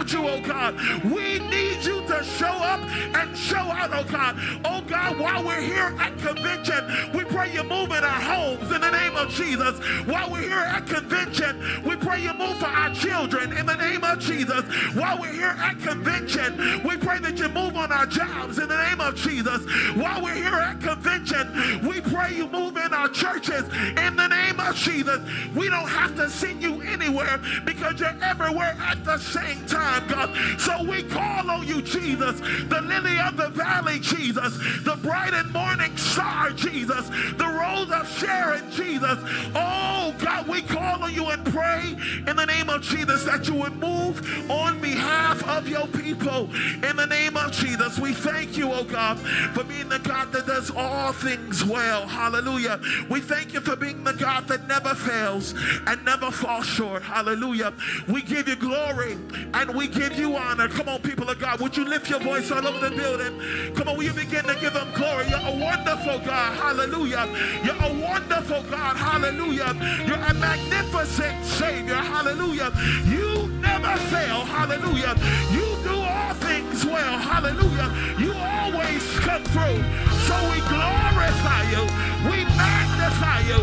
without you, oh God. We need you to show up and show out, oh God. Oh God, while we're here at convention, we pray you move in our homes in the name of Jesus. While we're here at convention, we pray you move for our children in the name of Jesus. While we're here at convention, we pray that you move on our jobs in the name of Jesus. While we're here at convention, we pray you move in our churches in the name of Jesus. We don't have to send you anywhere because you're everywhere at the same time, God. So we call on you, Jesus, the lily of the valley, Jesus, the bright and morning star, Jesus, the rose of Sharon, Jesus. Oh God, we call on you and pray in the name of Jesus that you would move on behalf of your people in the name of Jesus. We thank you, oh God, for being the God that does all things well. Hallelujah. We thank you for being the God that never fails and never falls short. Hallelujah. We give you glory and we give you honor. Come on, people of God, would you lift your voice all over the building? Come on, will you begin to give them glory? You're a wonderful God. Hallelujah. You're a wonderful God. Hallelujah. You're a magnificent Savior. Hallelujah. You never fail. Hallelujah. You do all things well. Hallelujah. You always come through. So we glorify you. We magnify you.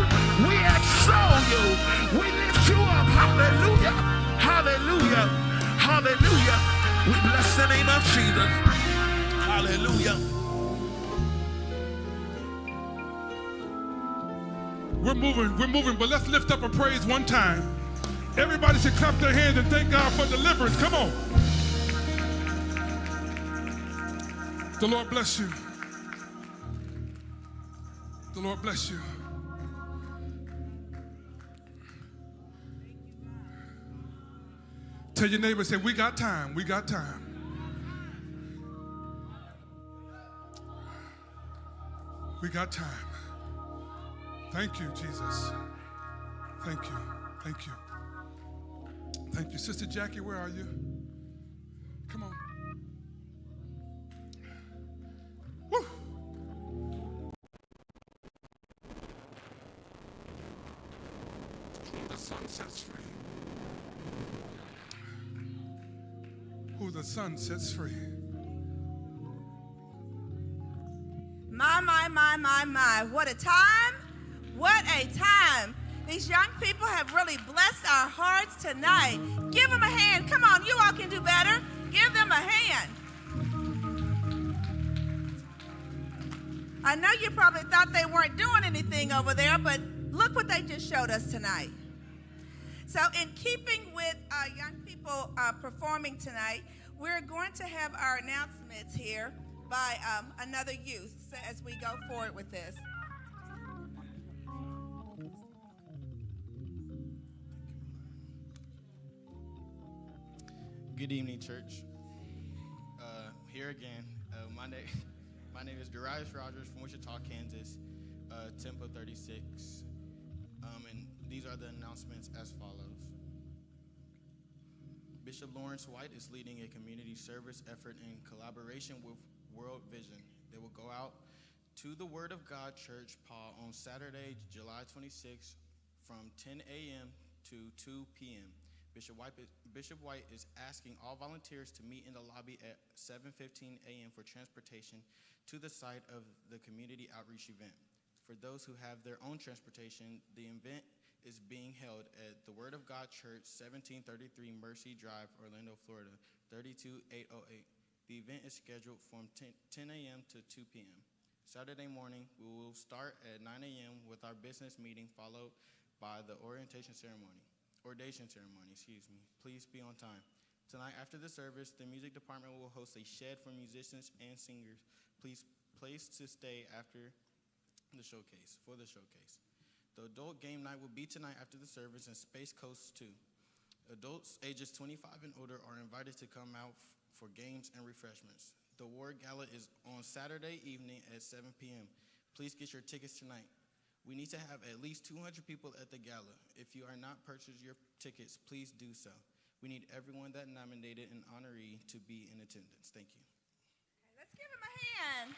We extol you. We lift you up. Hallelujah. Hallelujah. Hallelujah. We bless the name of Jesus. Hallelujah. We're moving, but let's lift up a praise one time. Everybody should clap their hands and thank God for deliverance. Come on. The Lord bless you. The Lord bless you. Tell your neighbor, say, we got time, we got time. We got time. Thank you, Jesus. Thank you, thank you. Thank you. Sister Jackie, where are you? Come on. Woo. The sun sets free. Who the sun sets free. My. What a time. What a time. These young people have really blessed our hearts tonight. Give them a hand. Come on, you all can do better. Give them a hand. I know you probably thought they weren't doing anything over there, but look what they just showed us tonight. So in keeping with young people performing tonight, we're going to have our announcements here by another youth as we go forward with this. Good evening, church. Here again. My name is Darius Rogers from Wichita, Kansas, Tempo 36. And these are the announcements as follows. Bishop Lawrence White is leading a community service effort in collaboration with World Vision. They will go out to the Word of God Church, Paul, on Saturday, July 26th from 10 a.m. to 2 p.m. Bishop White is asking all volunteers to meet in the lobby at 7:15 a.m. for transportation to the site of the community outreach event. For those who have their own transportation, the event is being held at the Word of God Church, 1733 Mercy Drive, Orlando, Florida, 32808. The event is scheduled from 10 a.m. to 2 p.m. Saturday morning, we will start at 9 a.m. with our business meeting, followed by the ordination ceremony. Please be on time. Tonight, after the service, the music department will host a shed for musicians and singers. Please place to stay after the showcase, for the showcase. The adult game night will be tonight after the service in Space Coast 2. Adults ages 25 and older are invited to come out for games and refreshments. The award gala is on Saturday evening at 7 p.m. Please get your tickets tonight. We need to have at least 200 people at the gala. If you are not purchased your tickets, please do so. We need everyone that nominated an honoree to be in attendance. Thank you. Okay, let's give him a hand.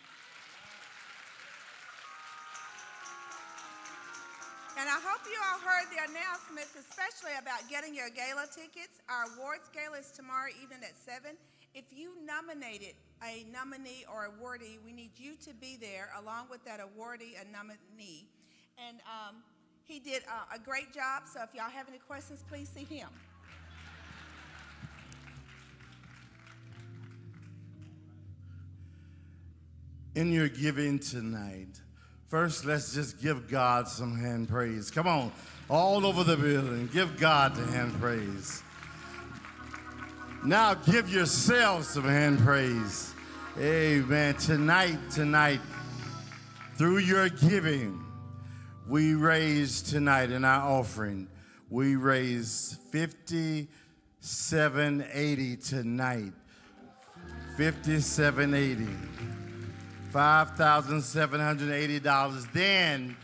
And I hope you all heard the announcements, especially about getting your gala tickets. Our awards gala is tomorrow evening at 7. If you nominated a nominee or awardee, we need you to be there along with that awardee and nominee. And he did a great job, so if y'all have any questions, please see him. In your giving tonight, first let's just give God some hand praise. Come on, all over the building, give God the hand praise. Now give yourself some hand praise. Amen. Tonight, through your giving, we raise tonight in our offering, we raise $57.80 tonight. $57.80. $5,780. Then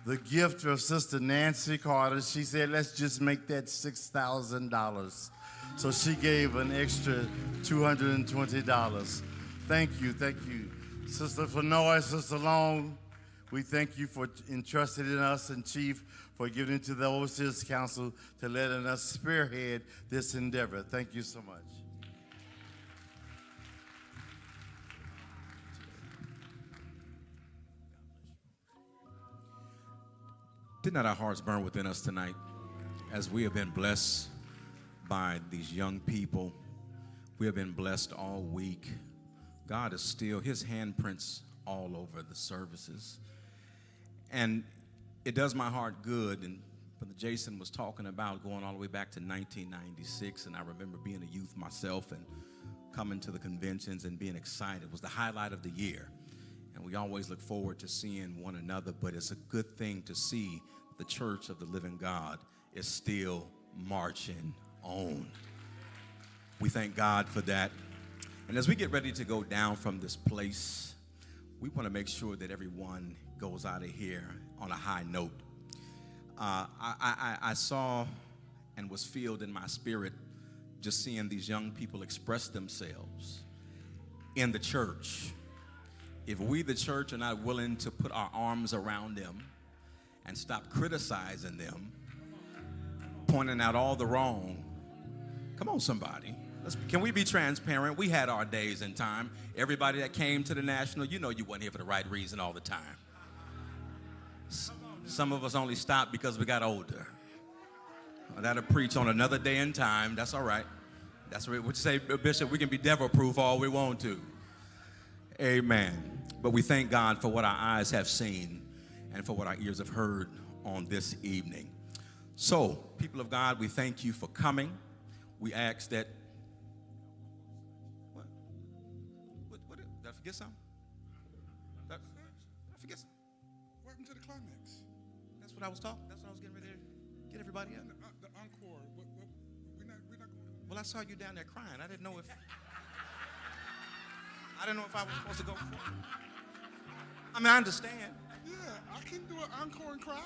the gift of Sister Nancy Carter, she said, let's just make that $6,000. So she gave an extra $220. Thank you. Sister Fenoy, Sister Long, we thank you for entrusting in us, and Chief for giving to the Overseers Council to letting us spearhead this endeavor. Thank you so much. Did not our hearts burn within us tonight as we have been blessed by these young people? We have been blessed all week. God is still, his handprints all over the services. And it does my heart good. And Brother Jason was talking about going all the way back to 1996. And I remember being a youth myself and coming to the conventions and being excited. It was the highlight of the year. And we always look forward to seeing one another, but it's a good thing to see the Church of the Living God is still marching on. We thank God for that. And as we get ready to go down from this place, we want to make sure that everyone goes out of here on a high note. I saw and was filled in my spirit just seeing these young people express themselves in the church. If we, the church, are not willing to put our arms around them and stop criticizing them, pointing out all the wrong, come on, somebody. Can we be transparent? We had our days and time. Everybody that came to the National, you know you wasn't here for the right reason all the time. Some of us only stopped because we got older. That'll preach on another day and time. That's all right. That's what we say, Bishop, we can be devil-proof all we want to. Amen. But we thank God for what our eyes have seen and for what our ears have heard on this evening. So, people of God, we thank you for coming. We ask that, what did I forget something? Did I forget something? Welcome to the climax. That's what I was talking, that's what I was getting ready to get everybody up. The encore. We're not going to. Well, I saw you down there crying. I didn't know if I was supposed to go for it. I mean, I understand. Yeah, I can do an encore and cry.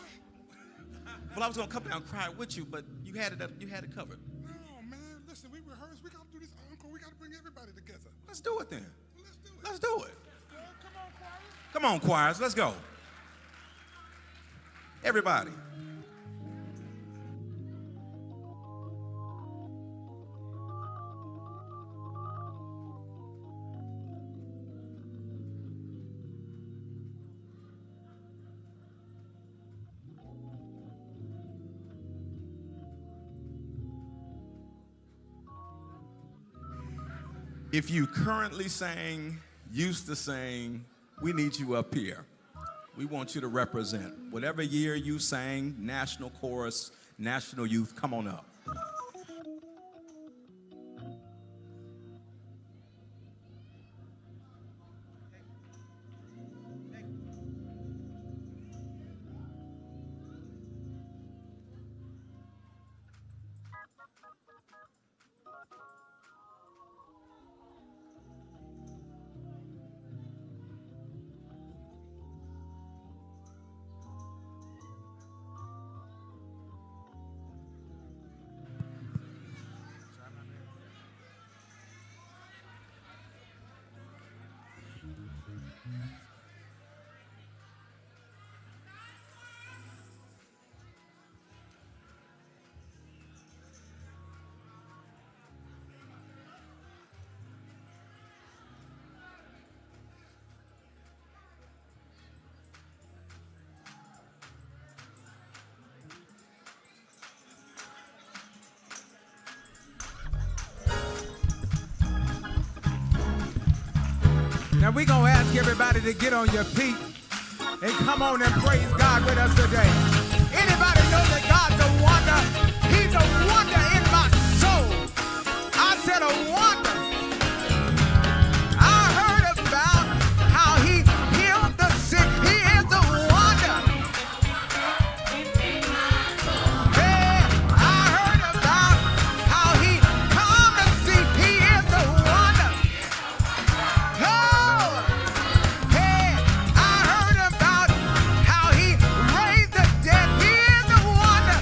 Well, I was gonna come down and cry with you, but you had it covered. No, man. Listen, we rehearsed. We got to do this encore. We got to bring everybody together. Let's do it then. Well, let's do it. Let's do it. Yeah, come on, choir. Come on, choirs. Let's go. Everybody. If you currently sang, used to sing, we need you up here. We want you to represent. Whatever year you sang, national chorus, national youth, come on up. Now we're going to ask everybody to get on your feet and come on and praise God with us today. Anybody know that God's a wonder? He's a wonder in my soul. I said a wonder. I heard about how he healed the sick. He is a wonder. Hey, I heard about how he calmed the sea. He is a wonder. Oh, hey, I heard about how he raised the dead. He is a wonder.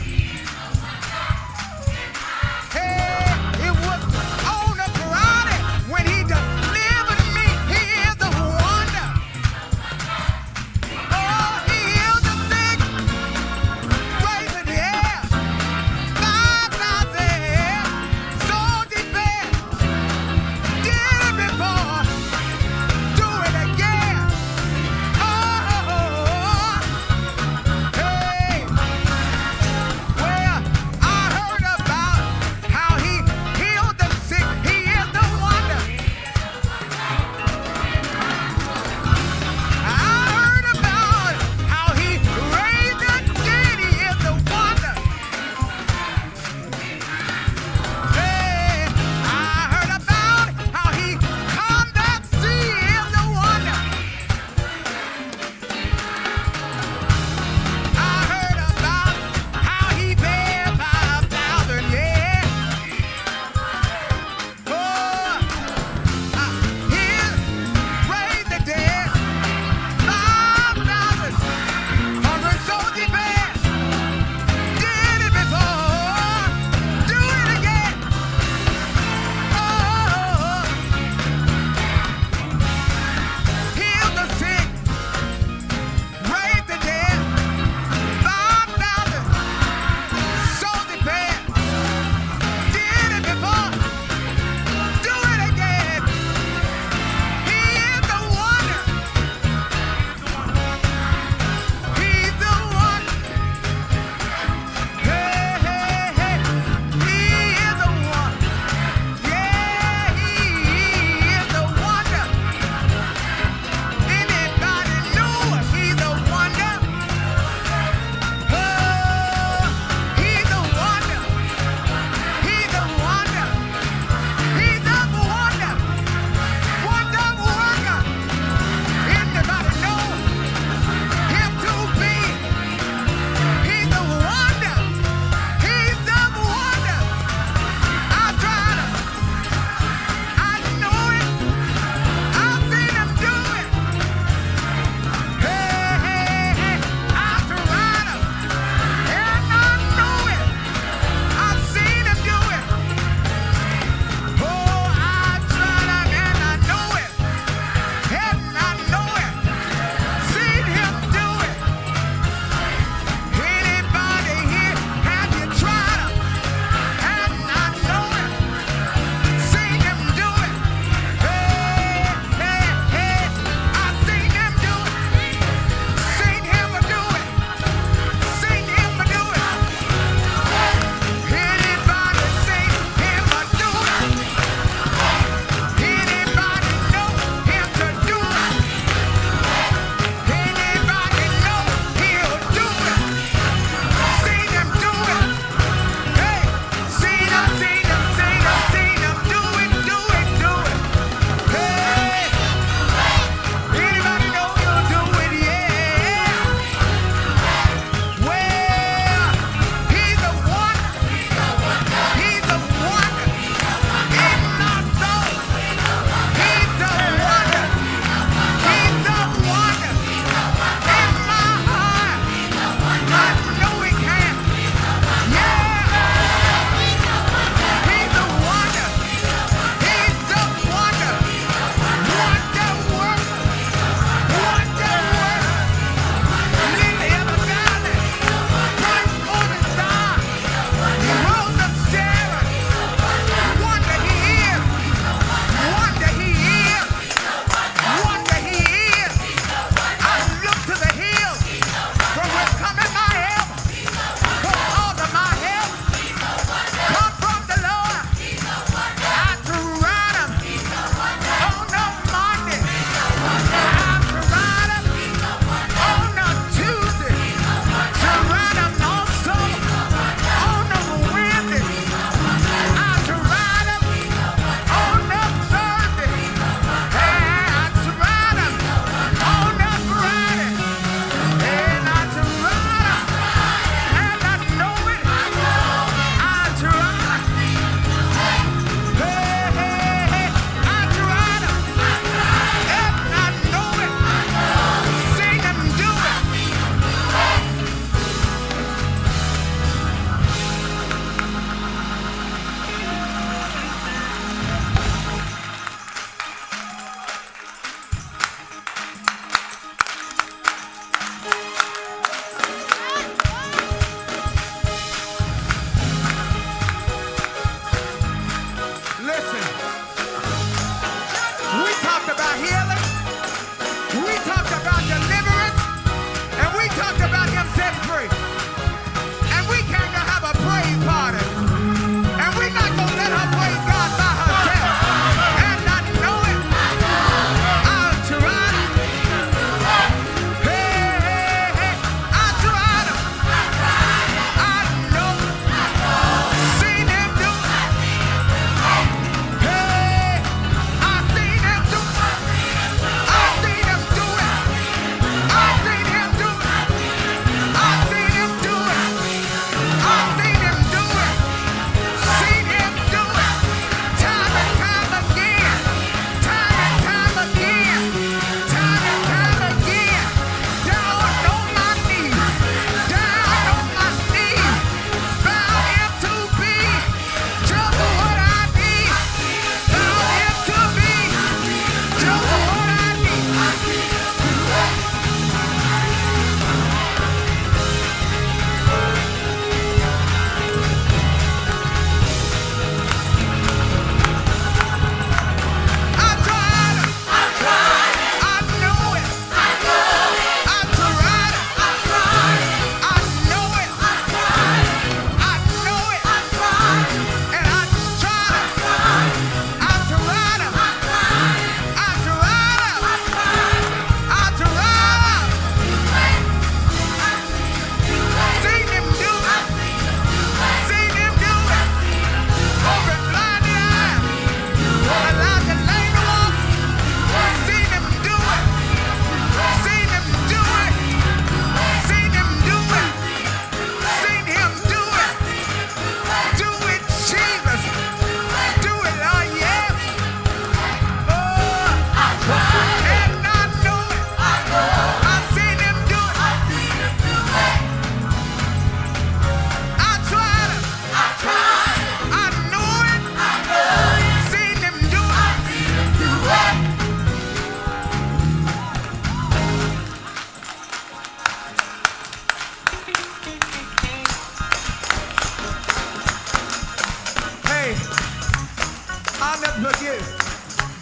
Look here.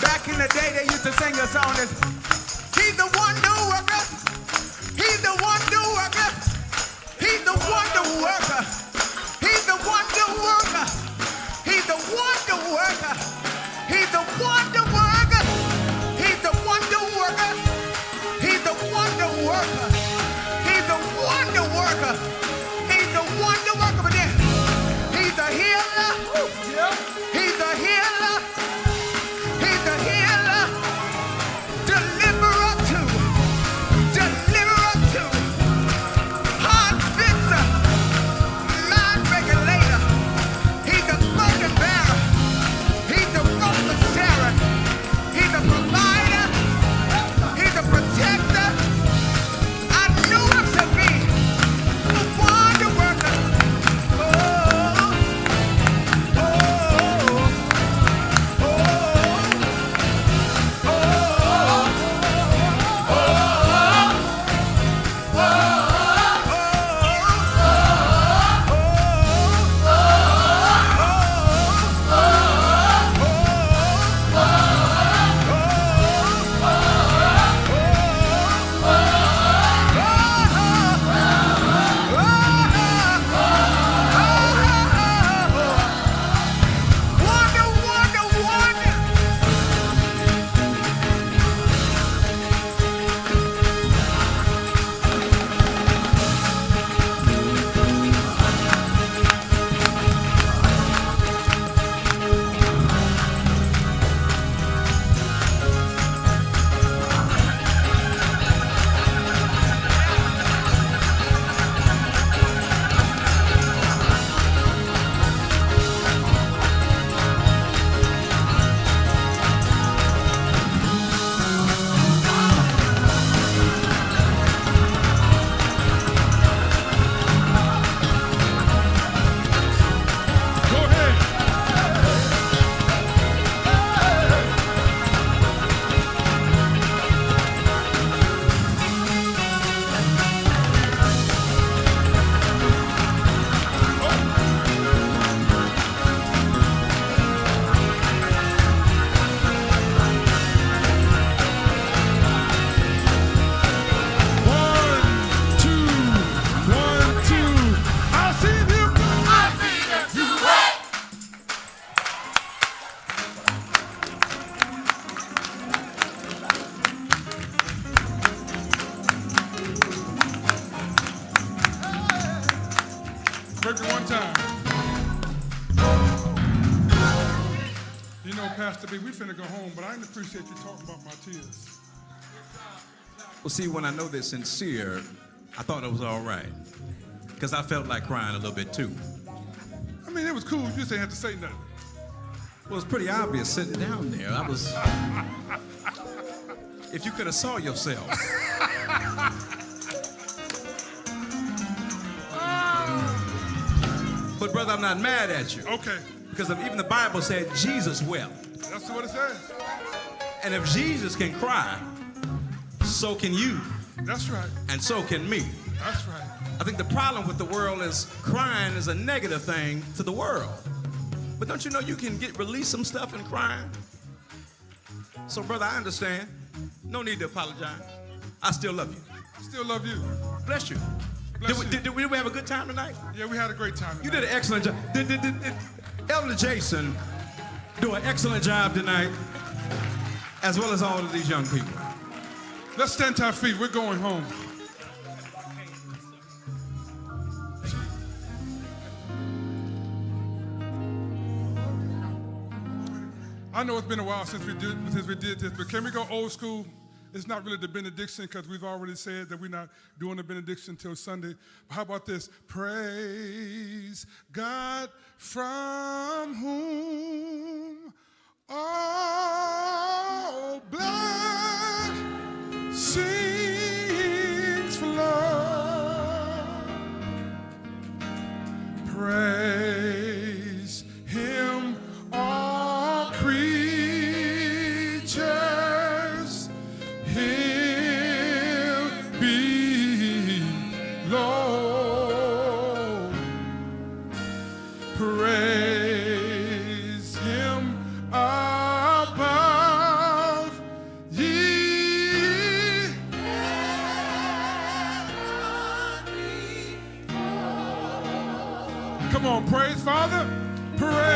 Back in the day, they used to sing a song that's, he's the wonder worker. He's the wonder worker. He's the wonder worker. He's the wonder worker. He's the wonder worker. He's the wonder worker. He's the wonder worker. He's the wonder worker. He's the wonder worker. He's the wonder worker. But then he's a healer. He's a healer. He's a healer. Deliverer too. Deliverer too. Heart fixer. Mind regulator. He's a burden bearer. He's the rope of Sharon. He's a provider. He's a protector. I knew him to be a wonder worker. Wonder, wonder, wonder. Go ahead. One, two. I see you. Break it one time. You know, Pastor B, we finna go home, but I didn't appreciate you talking about my tears. Well, see, when I know they're sincere, I thought it was all right. Because I felt like crying a little bit too. I mean, it was cool. You just ain't have to say nothing. Well, it's pretty obvious sitting down there. I was. If you could have saw yourself. But, brother, I'm not mad at you. Okay, Because even the Bible said Jesus wept. that's what it says. And if Jesus can cry, so can you, That's right. and so can me. That's right. I think the problem with the world is crying is a negative thing to the world. But don't you know you can release some stuff in crying? So, brother, I understand. No need to apologize. I still love you. Still love you. Bless you. Bless you. Did we have a good time tonight? Yeah, we had a great time. You did an excellent job. Did Elder Jason do an excellent job tonight, as well as all of these young people? Let's stand to our feet. We're going home. I know it's been a while since we did this, but can we go old school? It's not really the benediction because we've already said that we're not doing the benediction until Sunday. How about this? Praise God from whom all blessings flow. Praise Him, all creatures. Him below. Praise Him above. Come on, praise Father, praise